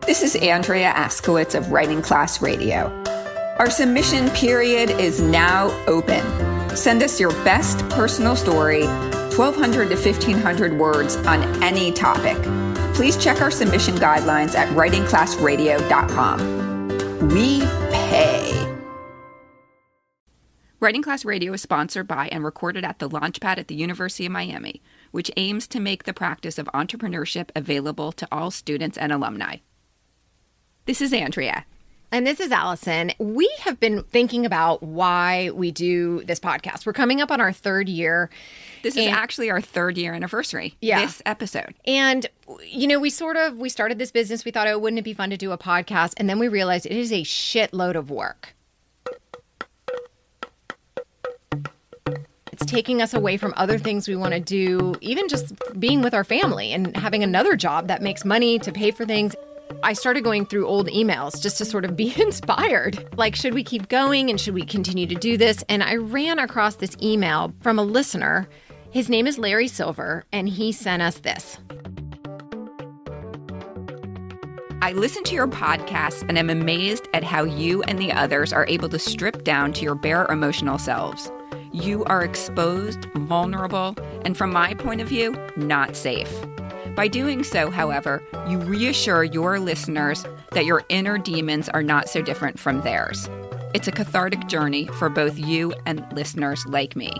This is Andrea Askowitz of Writing Class Radio. Our submission period is now open. Send us your best personal story, 1,200 to 1,500 words on any topic. Please check our submission guidelines at writingclassradio.com. We pay. Writing Class Radio is sponsored by and recorded at the Launchpad at the University of Miami, which aims to make the practice of entrepreneurship available to all students and alumni. This is Andrea. And this is Allison. We have been thinking about why we do this podcast. We're coming up on our third year. This is actually our third year anniversary, this episode. And, you know, we started this business. We thought, oh, wouldn't it be fun to do a podcast? And then we realized it is a shitload of work. It's taking us away from other things we want to do, even just being with our family and having another job that makes money to pay for things. I started going through old emails just to sort of be inspired. Like, should we keep going and should we continue to do this? And I ran across this email from a listener. His name is Larry Silver, and he sent us this. I listen to your podcast and am amazed at how you and the others are able to strip down to your bare emotional selves. You are exposed, vulnerable, and from my point of view, not safe. By doing so, however, you reassure your listeners that your inner demons are not so different from theirs. It's a cathartic journey for both you and listeners like me.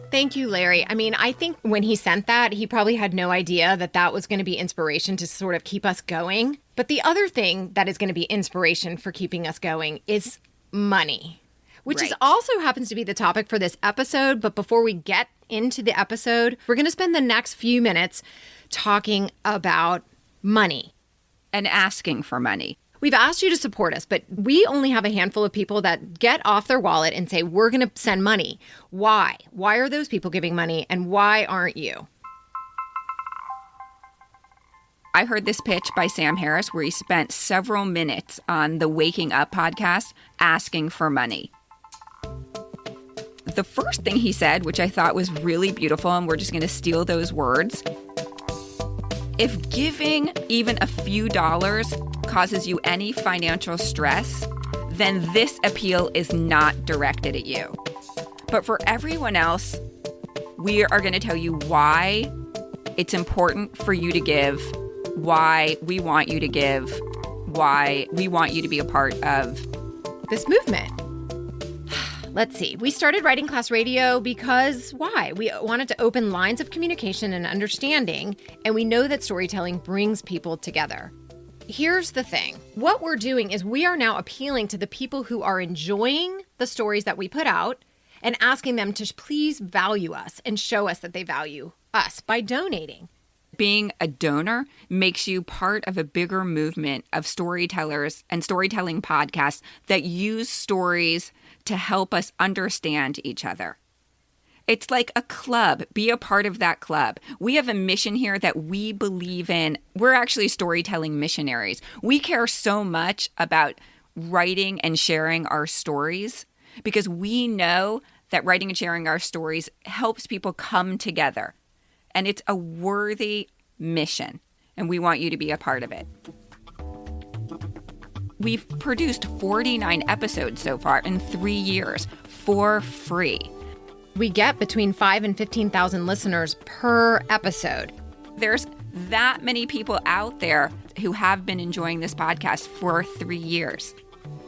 Thank you, Larry. I mean, I think when he sent that, he probably had no idea that that was going to be inspiration to sort of keep us going. But the other thing that is going to be inspiration for keeping us going is money, which is also happens to be the topic for this episode. But before we get into the episode, we're going to spend the next few minutes talking about money. And asking for money. We've asked you to support us, but we only have a handful of people that get off their wallet and say, we're going to send money. Why? Why are those people giving money, and why aren't you? I heard this pitch by Sam Harris where he spent several minutes on the Waking Up podcast asking for money. The first thing he said, which I thought was really beautiful, and we're just going to steal those words. If giving even a few dollars causes you any financial stress, then this appeal is not directed at you. But for everyone else, we are going to tell you why it's important for you to give, why we want you to give, why we want you to be a part of this movement. Let's see. We started Writing Class Radio because why? We wanted to open lines of communication and understanding, and we know that storytelling brings people together. Here's the thing. What we're doing is we are now appealing to the people who are enjoying the stories that we put out and asking them to please value us and show us that they value us by donating. Being a donor makes you part of a bigger movement of storytellers and storytelling podcasts that use stories to help us understand each other. It's like a club. Be a part of that club. We have a mission here that we believe in. We're actually storytelling missionaries. We care so much about writing and sharing our stories because we know that writing and sharing our stories helps people come together. And it's a worthy mission, and we want you to be a part of it. We've produced 49 episodes so far in 3 years for free. We get between 5,000 and 15,000 listeners per episode. There's that many people out there who have been enjoying this podcast for 3 years.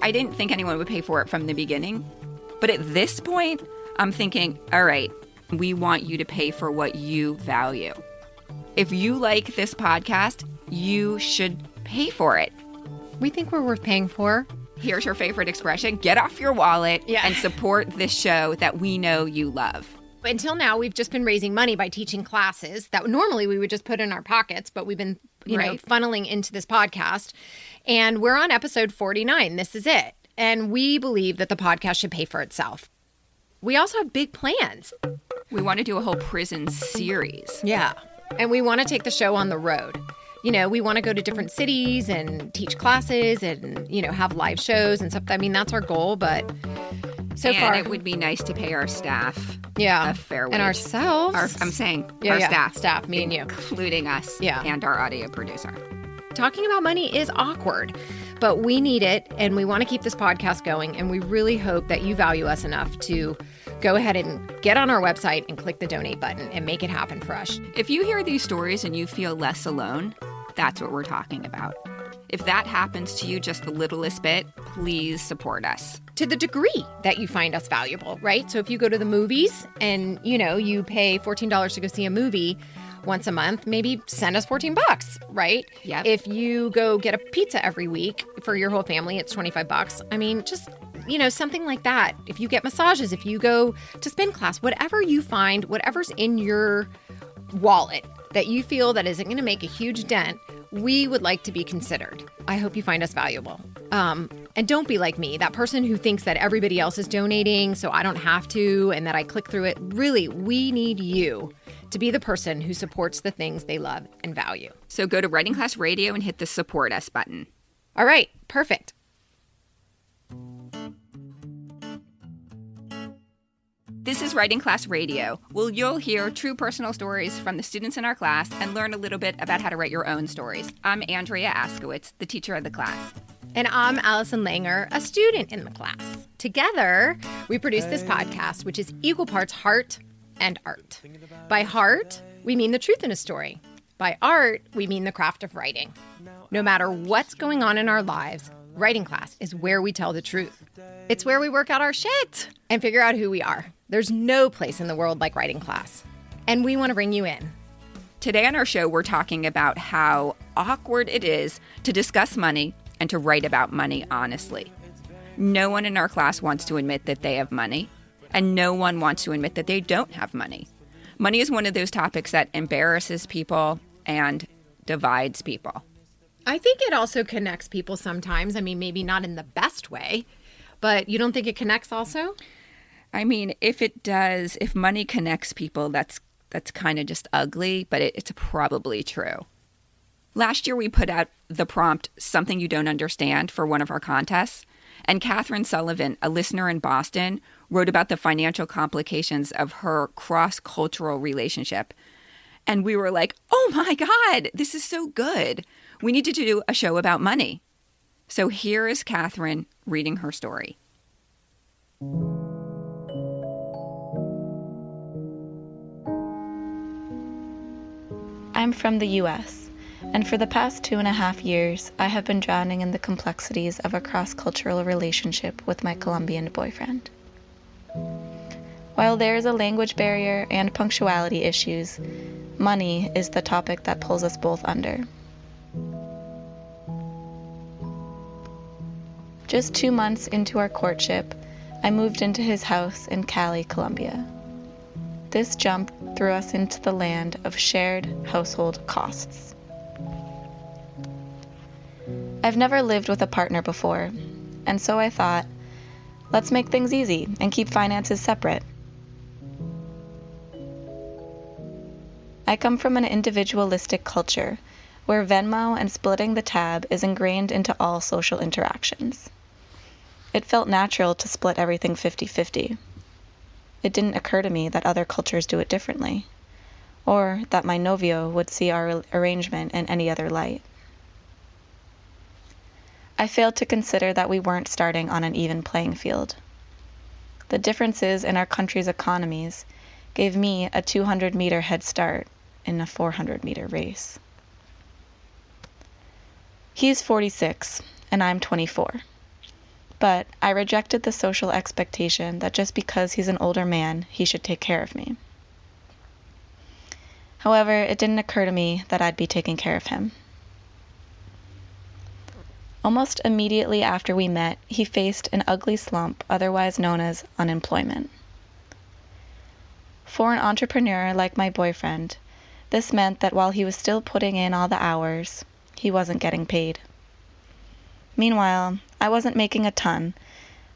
I didn't think anyone would pay for it from the beginning, but at this point, I'm thinking, all right, we want you to pay for what you value. If you like this podcast, you should pay for it. We think we're worth paying for. Here's your favorite expression. Get off your wallet and support this show that we know you love. Until now, we've just been raising money by teaching classes that normally we would just put in our pockets, but we've been funneling into this podcast. And we're on episode 49. This is it. And we believe that the podcast should pay for itself. We also have big plans. We want to do a whole prison series. Yeah. And we want to take the show on the road. You know, we want to go to different cities and teach classes and, you know, have live shows and stuff. I mean, that's our goal, but so far it would be nice to pay our staff a fair wage. And ourselves. I'm saying our staff. Staff, me and you. Including us and our audio producer. talking about money is awkward, but we need it, and we want to keep this podcast going, and we really hope that you value us enough to go ahead and get on our website and click the donate button and make it happen for us. If you hear these stories and you feel less alone, that's what we're talking about. If that happens to you just the littlest bit, please support us. To the degree that you find us valuable, right? So if you go to the movies and, you pay $14 to go see a movie once a month, maybe send us $14, right? Yep. If you go get a pizza every week for your whole family, it's $25. I mean, just, something like that. If you get massages, if you go to spin class, whatever you find, whatever's in your wallet that you feel that isn't going to make a huge dent, we would like to be considered. I hope you find us valuable. And don't be like me, that person who thinks that everybody else is donating, so I don't have to, and that I click through it. Really, we need you to be the person who supports the things they love and value. So go to Writing Class Radio and hit the Support Us button. All right, perfect. This is Writing Class Radio. Well, you'll hear true personal stories from the students in our class and learn a little bit about how to write your own stories. I'm Andrea Askowitz, the teacher of the class. And I'm Allison Langer, a student in the class. Together, we produce this podcast, which is equal parts heart and art. By heart, we mean the truth in a story. By art, we mean the craft of writing. No matter what's going on in our lives, writing class is where we tell the truth. It's where we work out our shit and figure out who we are. There's no place in the world like writing class. And we want to bring you in. Today on our show, we're talking about how awkward it is to discuss money and to write about money honestly. No one in our class wants to admit that they have money, and no one wants to admit that they don't have money. Money is one of those topics that embarrasses people and divides people. I think it also connects people sometimes. I mean, maybe not in the best way, but you don't think it connects also? I mean, if it does, if money connects people, that's kind of just ugly, but it's probably true. Last year, we put out the prompt, Something You Don't Understand, for one of our contests. And Catherine Sullivan, a listener in Boston, wrote about the financial complications of her cross-cultural relationship. And we were like, oh my God, this is so good. We need to do a show about money. So here is Catherine reading her story. I'm from the U.S., and for the past 2.5 years, I have been drowning in the complexities of a cross-cultural relationship with my Colombian boyfriend. While there is a language barrier and punctuality issues, money is the topic that pulls us both under. Just 2 months into our courtship, I moved into his house in Cali, Colombia. This jump threw us into the land of shared household costs. I've never lived with a partner before, and so I thought, let's make things easy and keep finances separate. I come from an individualistic culture where Venmo and splitting the tab is ingrained into all social interactions. It felt natural to split everything 50-50. It didn't occur to me that other cultures do it differently, or that my novio would see our arrangement in any other light. I failed to consider that we weren't starting on an even playing field. The differences in our country's economies gave me a 200-meter head start in a 400-meter race. He's 46, and I'm 24. But I rejected the social expectation that just because he's an older man, he should take care of me. However, it didn't occur to me that I'd be taking care of him. Almost immediately after we met, he faced an ugly slump, otherwise known as unemployment. For an entrepreneur like my boyfriend, this meant that while he was still putting in all the hours, he wasn't getting paid. Meanwhile, I wasn't making a ton,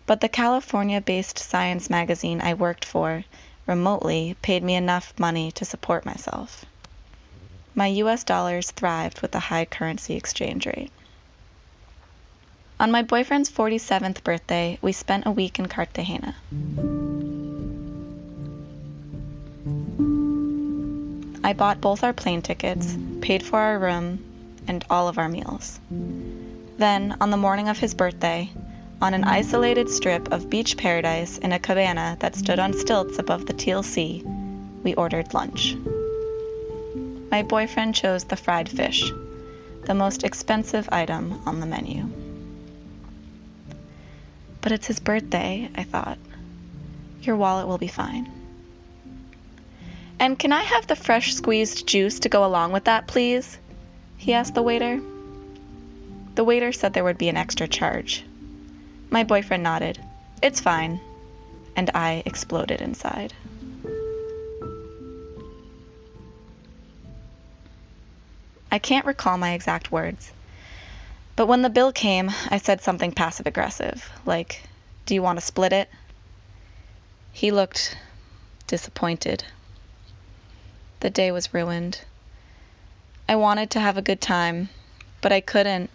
but the California-based science magazine I worked for remotely paid me enough money to support myself. My US dollars thrived with the high currency exchange rate. On my boyfriend's 47th birthday, we spent a week in Cartagena. I bought both our plane tickets, paid for our room, and all of our meals. Then, on the morning of his birthday, on an isolated strip of beach paradise in a cabana that stood on stilts above the teal sea, we ordered lunch. My boyfriend chose the fried fish, the most expensive item on the menu. But it's his birthday, I thought. Your wallet will be fine. And can I have the fresh squeezed juice to go along with that, please? He asked the waiter. The waiter said there would be an extra charge. My boyfriend nodded. It's fine. And I exploded inside. I can't recall my exact words. But when the bill came, I said something passive-aggressive, like, "Do you want to split it?" He looked disappointed. The day was ruined. I wanted to have a good time, but I couldn't.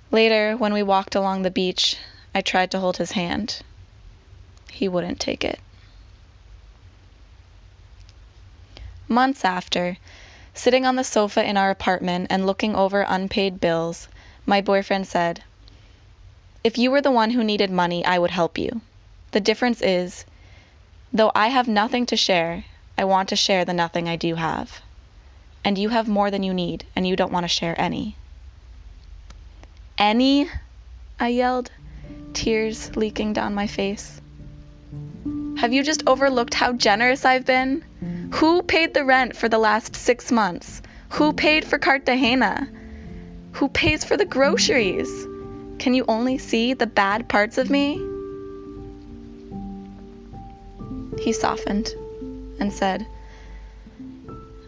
Later, when we walked along the beach, I tried to hold his hand. He wouldn't take it. Months after, sitting on the sofa in our apartment and looking over unpaid bills, my boyfriend said, "If you were the one who needed money, I would help you. The difference is, though I have nothing to share, I want to share the nothing I do have. And you have more than you need, and you don't want to share any." "Any?" I yelled, tears leaking down my face. "Have you just overlooked how generous I've been? Who paid the rent for the last 6 months? Who paid for Cartagena? Who pays for the groceries? Can you only see the bad parts of me?" He softened and said,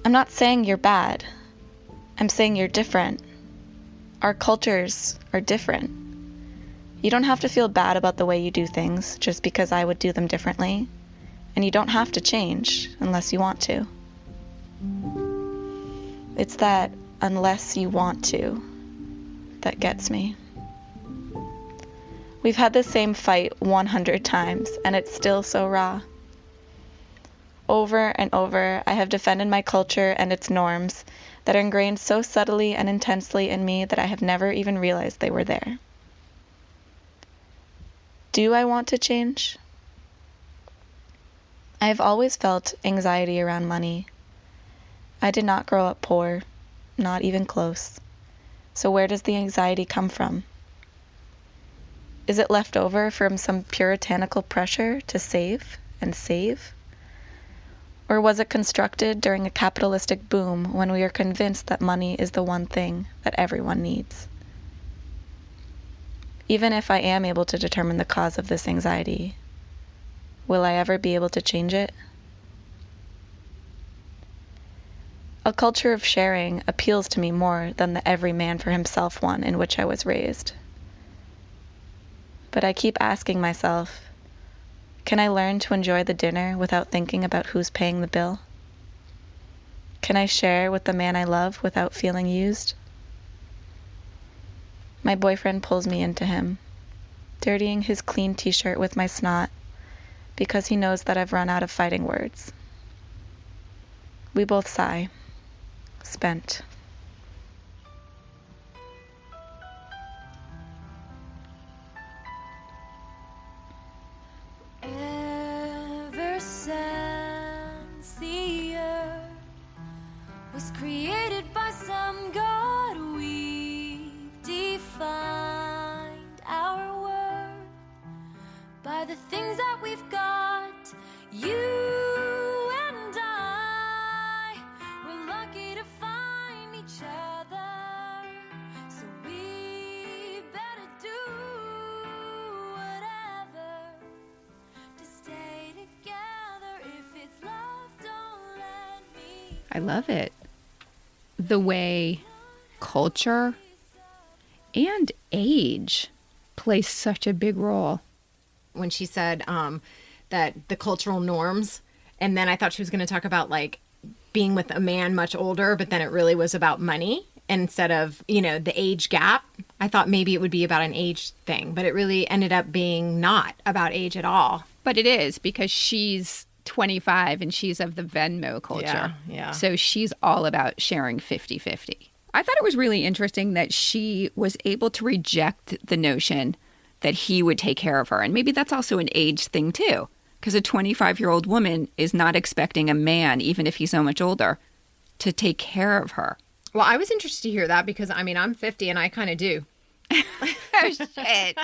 "I'm not saying you're bad. I'm saying you're different. Our cultures are different. You don't have to feel bad about the way you do things just because I would do them differently. And you don't have to change unless you want to." It's that "unless you want to" that gets me. We've had the same fight 100 times, and it's still so raw. Over and over, I have defended my culture and its norms that are ingrained so subtly and intensely in me that I have never even realized they were there. Do I want to change? I have always felt anxiety around money. I did not grow up poor, not even close. So where does the anxiety come from? Is it left over from some puritanical pressure to save and save? Or was it constructed during a capitalistic boom when we are convinced that money is the one thing that everyone needs? Even if I am able to determine the cause of this anxiety, will I ever be able to change it? A culture of sharing appeals to me more than the every man for himself one in which I was raised. But I keep asking myself, can I learn to enjoy the dinner without thinking about who's paying the bill? Can I share with the man I love without feeling used? My boyfriend pulls me into him, dirtying his clean t-shirt with my snot because he knows that I've run out of fighting words. We both sigh, spent. Ever since the earth was created by some God, we've defined our worth by the things that we've got. You and I, we're lucky to find each other, so we better do whatever to stay together. If it's love, don't let me. I love it. The way culture and age play such a big role. When she said that the cultural norms, and then I thought she was going to talk about like being with a man much older, but then it really was about money instead of, the age gap. I thought maybe it would be about an age thing, but it really ended up being not about age at all. But it is, because she's 25 and she's of the Venmo culture. Yeah. So she's all about sharing 50-50. I thought it was really interesting that she was able to reject the notion that he would take care of her. And maybe that's also an age thing too, because a 25-year-old woman is not expecting a man, even if he's so much older, to take care of her. Well, I was interested to hear that because, I mean, I'm 50 and I kind of do. Oh, shit.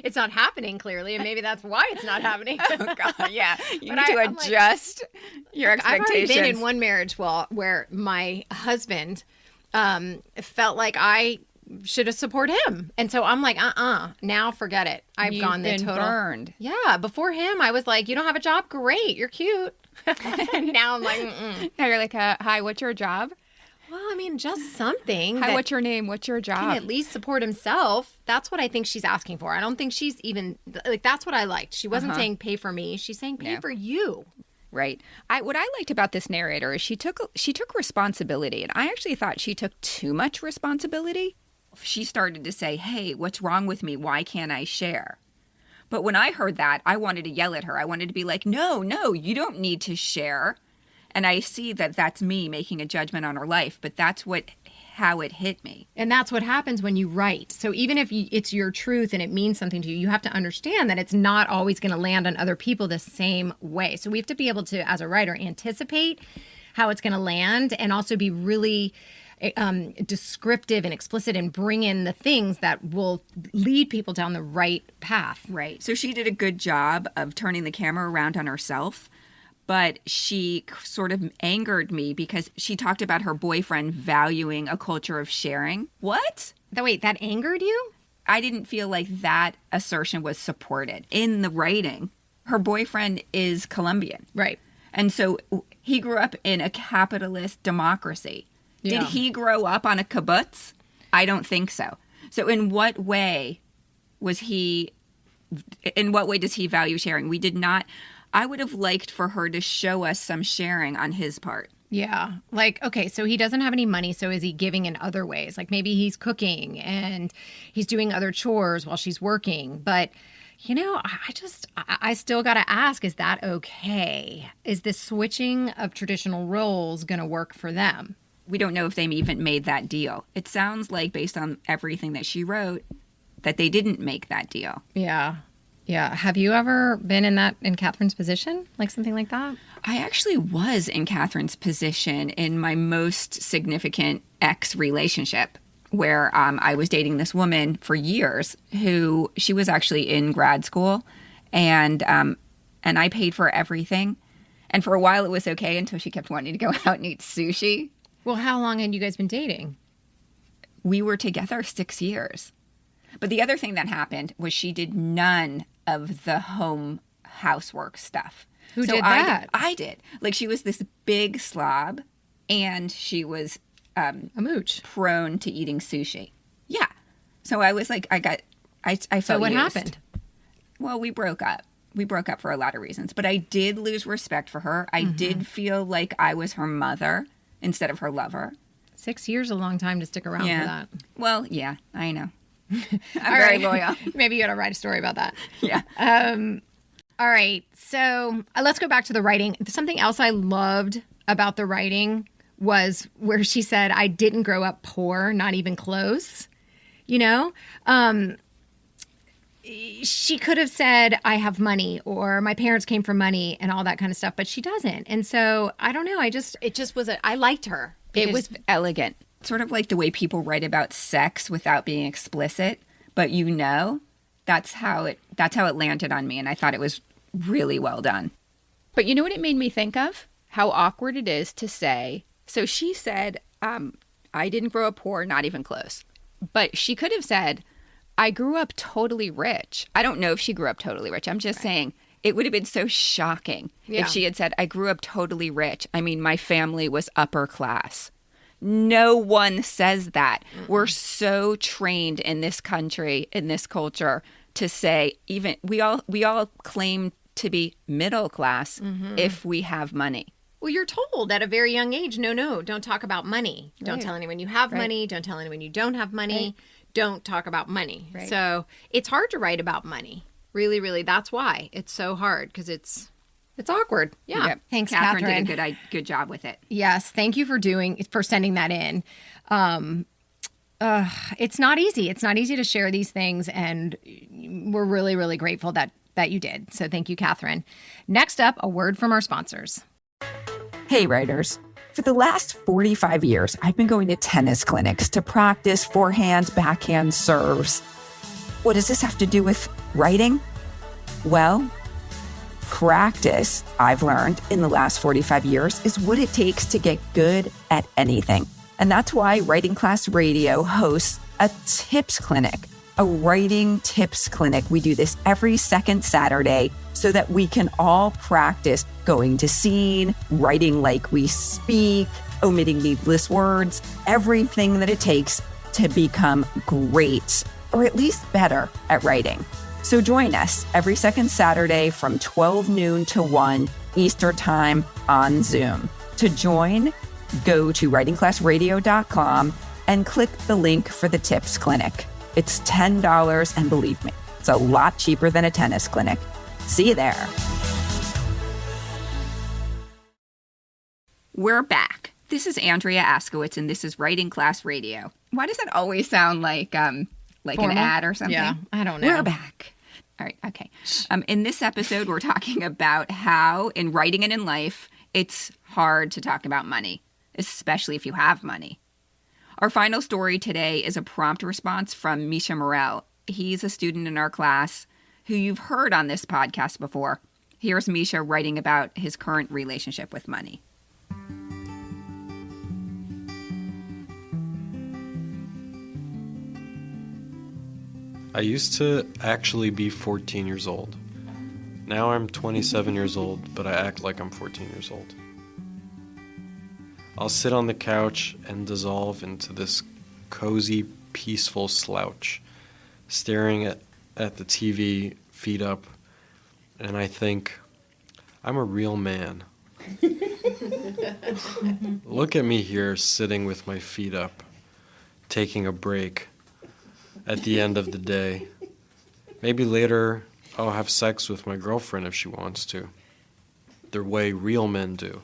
It's not happening, clearly, and maybe that's why it's not happening. Oh, God, yeah. You But need to I'm like, adjust your I've already expectations. been in one marriage where my husband felt like I should have supported him. And so I'm like, now forget it. I've You've gone the been total. burned. Yeah, before him, I was like, you don't have a job? Great, you're cute. And now I'm like, Now you're like, hi, what's your job? well, I mean, just something. Hi, that what's your name? What's your can job? at least support himself. That's what I think she's asking for. I don't think she's even, like, that's what I liked. She wasn't saying pay for me. She's saying pay No. for you. Right. What I liked about this narrator is she took responsibility, and I actually thought she took too much responsibility. She started to say, "Hey, what's wrong with me? Why can't I share?" But when I heard that, I wanted to yell at her. I wanted to be like, "No, you don't need to share." And I see that that's me making a judgment on her life, but that's how it hit me. And that's what happens when you write. So even if it's your truth and it means something to you, you have to understand that it's not always going to land on other people the same way. So we have to be able to, as a writer, anticipate how it's going to land and also be really descriptive and explicit and bring in the things that will lead people down the right path. Right. So she did a good job of turning the camera around on herself. But she sort of angered me because she talked about her boyfriend valuing a culture of sharing. What? Wait, that angered you? I didn't feel like that assertion was supported. In the writing, her boyfriend is Colombian. Right. And so he grew up in a capitalist democracy. Yeah. Did he grow up on a kibbutz? I don't think so. So in what way does he value sharing? We did not... I would have liked for her to show us some sharing on his part. Yeah. Like, okay, so he doesn't have any money, so is he giving in other ways? Like maybe he's cooking and he's doing other chores while she's working. But, you know, I still got to ask, is that okay? Is this switching of traditional roles going to work for them? We don't know if they even made that deal. It sounds like, based on everything that she wrote, that they didn't make that deal. Yeah. Yeah. Have you ever been in Catherine's position? Like something like that? I actually was in Catherine's position in my most significant ex relationship, where I was dating this woman for years who she was actually in grad school, and I paid for everything. And for a while it was okay until she kept wanting to go out and eat sushi. Well, how long had you guys been dating? We were together 6 years. But the other thing that happened was she did none of the home housework stuff. Who did that? I did. Like, she was this big slob, and she was A mooch. prone to eating sushi. Yeah. So I was like, I felt So what used. happened? Well, we broke up. We broke up for a lot of reasons. But I did lose respect for her. I did feel like I was her mother instead of her lover. 6 years is a long time to stick around for that. Well, yeah, I know. I'm All very right. loyal. Maybe you got to write a story about that. Yeah. All right. So let's go back to the writing. Something else I loved about the writing was where she said, I didn't grow up poor, not even close. You know? She could have said, I have money, or my parents came from money and all that kind of stuff, but she doesn't. And so I don't know. I liked her. It was elegant. Sort of like the way people write about sex without being explicit, but that's how it landed on me, and I thought it was really well done. But you know what it made me think of? How awkward it is to say. So she said, I didn't grow up poor, not even close. But she could have said, I grew up totally rich. I don't know if she grew up totally rich. I'm just saying it would have been so shocking if she had said, I grew up totally rich. I mean, my family was upper class. No one says that. We're so trained in this country, in this culture, to say even we all claim to be middle class if we have money. Well, you're told at a very young age, no, don't talk about money. Don't tell anyone you have money. Don't tell anyone you don't have money. Don't talk about money. Right. So it's hard to write about money. Really, really. That's why it's so hard, because it's It's awkward. Yeah. Yep. Thanks, Catherine Catherine. did a good job with it. Yes. Thank you for sending that in. It's not easy. It's not easy to share these things, and we're really, really grateful that you did. So thank you, Catherine. Next up, a word from our sponsors. Hey, writers. For the last 45 years, I've been going to tennis clinics to practice forehand, backhand serves. What does this have to do with writing? Well, practice, I've learned in the last 45 years, is what it takes to get good at anything. And that's why Writing Class Radio hosts a tips clinic, a writing tips clinic. We do this every second Saturday so that we can all practice going to scene, writing like we speak, omitting needless words, everything that it takes to become great, or at least better at writing. So join us every second Saturday from 12 noon to 1 Eastern Time on Zoom. To join, go to writingclassradio.com and click the link for the tips clinic. It's $10, and believe me, it's a lot cheaper than a tennis clinic. See you there. We're back. This is Andrea Askowitz, and this is Writing Class Radio. Why does that always sound like an ad or something? Yeah, I don't know. We're back. All right, okay. In this episode, we're talking about how in writing and in life, it's hard to talk about money, especially if you have money. Our final story today is a prompt response from Misha Morel. He's a student in our class who you've heard on this podcast before. Here's Misha writing about his current relationship with money. I used to actually be 14 years old. Now I'm 27 years old, but I act like I'm 14 years old. I'll sit on the couch and dissolve into this cozy, peaceful slouch, staring at the TV, feet up, and I think, I'm a real man. Look at me here, sitting with my feet up, taking a break at the end of the day. Maybe later I'll have sex with my girlfriend if she wants to. The way real men do.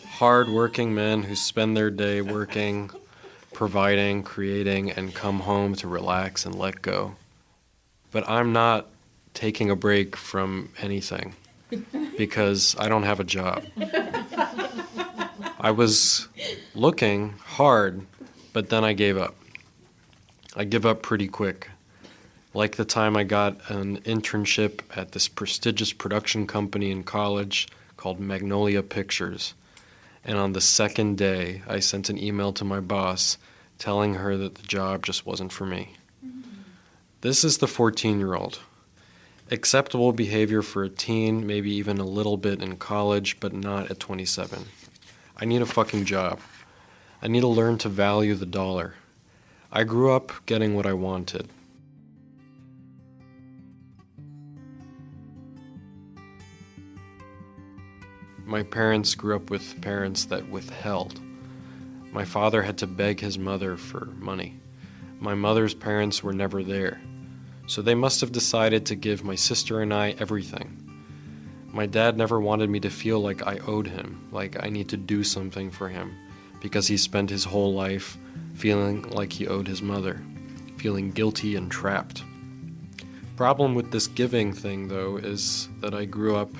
Hard-working men who spend their day working, providing, creating, and come home to relax and let go. But I'm not taking a break from anything because I don't have a job. I was looking hard, but then I gave up. I give up pretty quick. Like the time I got an internship at this prestigious production company in college called Magnolia Pictures. And on the second day, I sent an email to my boss telling her that the job just wasn't for me. This is the 14-year-old. Acceptable behavior for a teen, maybe even a little bit in college, but not at 27. I need a fucking job. I need to learn to value the dollar. I grew up getting what I wanted. My parents grew up with parents that withheld. My father had to beg his mother for money. My mother's parents were never there, so they must have decided to give my sister and I everything. My dad never wanted me to feel like I owed him, like I need to do something for him, because he spent his whole life feeling like he owed his mother, feeling guilty and trapped. Problem with this giving thing, though, is that I grew up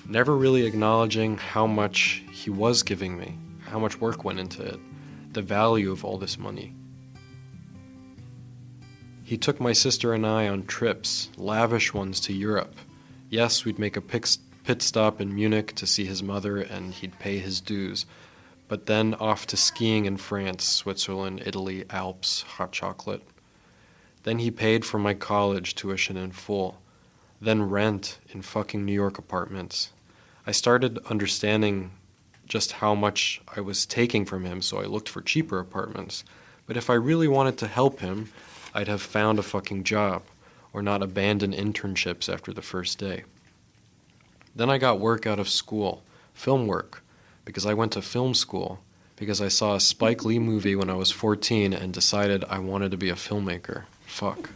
never really acknowledging how much he was giving me, how much work went into it, the value of all this money. He took my sister and I on trips, lavish ones to Europe. Yes, we'd make a pit stop in Munich to see his mother and he'd pay his dues, but then off to skiing in France, Switzerland, Italy, Alps, hot chocolate. Then he paid for my college tuition in full, then rent in fucking New York apartments. I started understanding just how much I was taking from him, so I looked for cheaper apartments. But if I really wanted to help him, I'd have found a fucking job, or not abandoned internships after the first day. Then I got work out of school, film work, because I went to film school, because I saw a Spike Lee movie when I was 14 and decided I wanted to be a filmmaker. Fuck.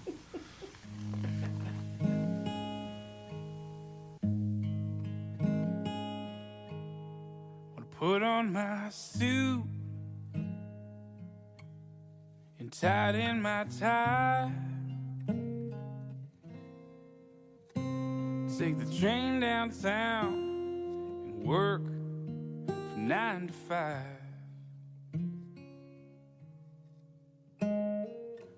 suit and tighten my tie. Take the train downtown and work from 9 to 5.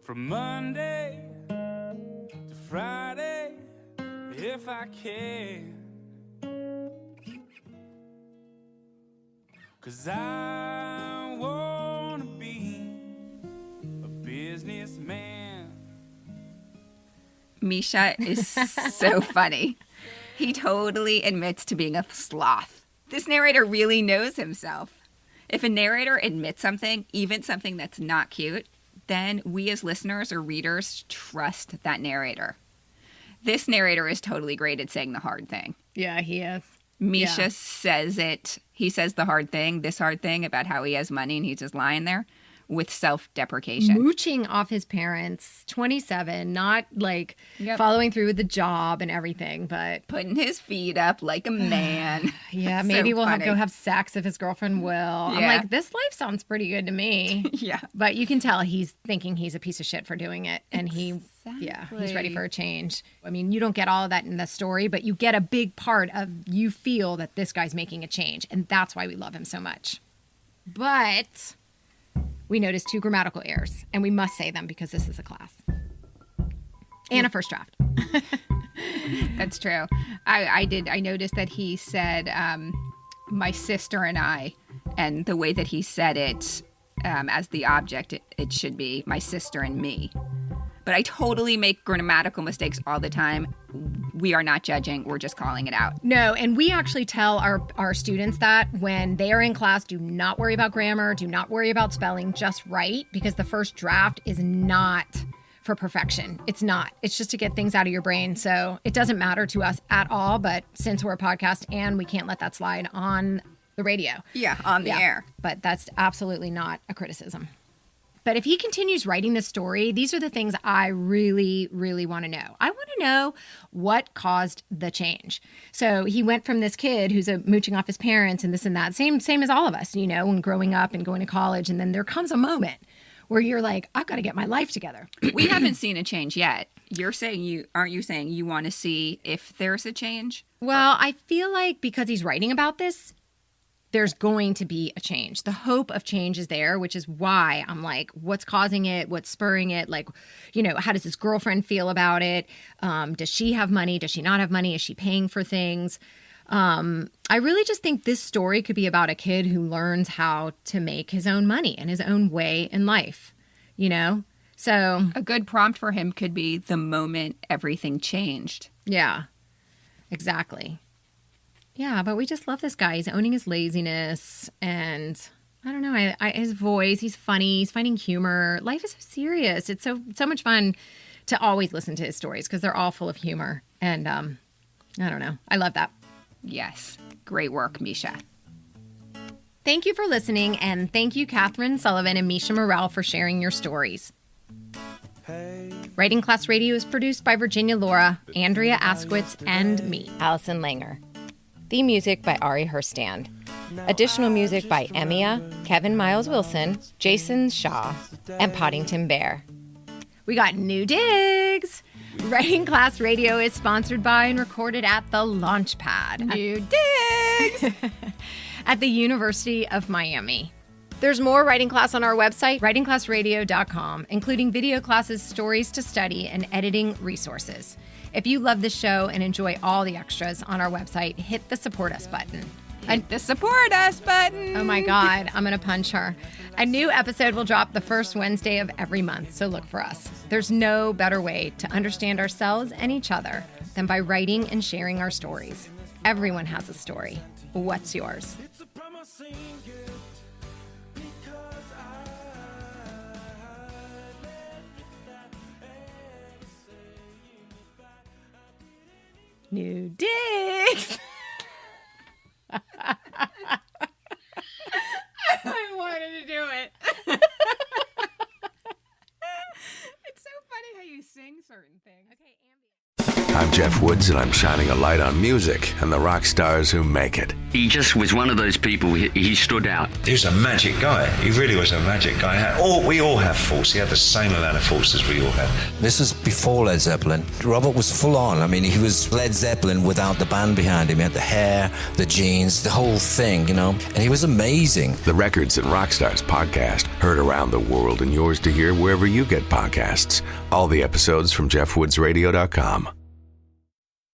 From Monday to Friday, if I can. 'Cause I wanna be a businessman. Misha is so funny. He totally admits to being a sloth. This narrator really knows himself. If a narrator admits something, even something that's not cute, then we as listeners or readers trust that narrator. This narrator is totally great at saying the hard thing. Yeah, he is. Misha says it. He says the hard thing, this hard thing about how he has money and he's just lying there with self-deprecation. Mooching off his parents, 27, not like following through with the job and everything, but putting his feet up like a man. Yeah, So maybe we'll funny. go have sex if his girlfriend will. I'm Yeah. like, this life sounds pretty good to me. Yeah. But you can tell he's thinking he's a piece of shit for doing it. And he's ready Exactly. for a change. I mean, you don't get all of that in the story, but you get a big part of you feel that this guy's making a change. And that's why we love him so much. But we noticed 2 grammatical errors, and we must say them because this is a class. And a first draft. That's true. I noticed that he said my sister and I, and the way that he said it as the object, it should be my sister and me. But I totally make grammatical mistakes all the time. We are not judging. We're just calling it out. No, and we actually tell our students that when they are in class, do not worry about grammar, do not worry about spelling, just write, because the first draft is not for perfection. It's not. It's just to get things out of your brain. So it doesn't matter to us at all, but since we're a podcast and we can't let that slide on the radio. Yeah, on the air. But that's absolutely not a criticism. But if he continues writing this story, these are the things I really, really want to know. I want to know what caused the change. So he went from this kid who's mooching off his parents and this and that, same as all of us, when growing up and going to college. And then there comes a moment where you're like, I've got to get my life together. We haven't seen a change yet. Aren't you saying you want to see if there's a change? Well, I feel like because he's writing about this, there's going to be a change. The hope of change is there, which is why I'm like, what's causing it? What's spurring it? Like, how does his girlfriend feel about it? Does she have money? Does she not have money? Is she paying for things? I really just think this story could be about a kid who learns how to make his own money and his own way in life, So A good prompt for him could be the moment everything changed. yeah, exactly. Yeah, but we just love this guy. He's owning his laziness, and I don't know, his voice. He's funny. He's finding humor. Life is so serious. It's so much fun to always listen to his stories because they're all full of humor. And I don't know. I love that. Yes. Great work, Misha. Thank you for listening, and thank you, Catherine Sullivan and Misha Morrell, for sharing your stories. Writing Class Radio is produced by Virginia Laura, Andrea Askowitz, and me, Allison Langer. Theme music by Ari Herstand. Additional music by Emia, Kevin Miles Wilson, Jason Shaw, and Poddington Bear. We got new digs. Writing Class Radio is sponsored by and recorded at the Launchpad. New digs! At the University of Miami. There's more writing class on our website, writingclassradio.com, including video classes, stories to study, and editing resources. If you love this show and enjoy all the extras on our website, hit the support us button. Hit the support us button. Oh my God, I'm going to punch her. A new episode will drop the first Wednesday of every month, so look for us. There's no better way to understand ourselves and each other than by writing and sharing our stories. Everyone has a story. What's yours? New digs. I wanted to do it. It's so funny how you sing certain things. Okay, Ambient. I'm Jeff Woods, and I'm shining a light on music and the rock stars who make it. He just was one of those people, he stood out. He was a magic guy. He really was a magic guy. We all have faults. He had the same amount of faults as we all had. This was before Led Zeppelin. Robert was full on. I mean, he was Led Zeppelin without the band behind him. He had the hair, the jeans, the whole thing, you know, and he was amazing. The Records and Rockstars podcast, heard around the world and yours to hear wherever you get podcasts. All the episodes from JeffWoodsRadio.com.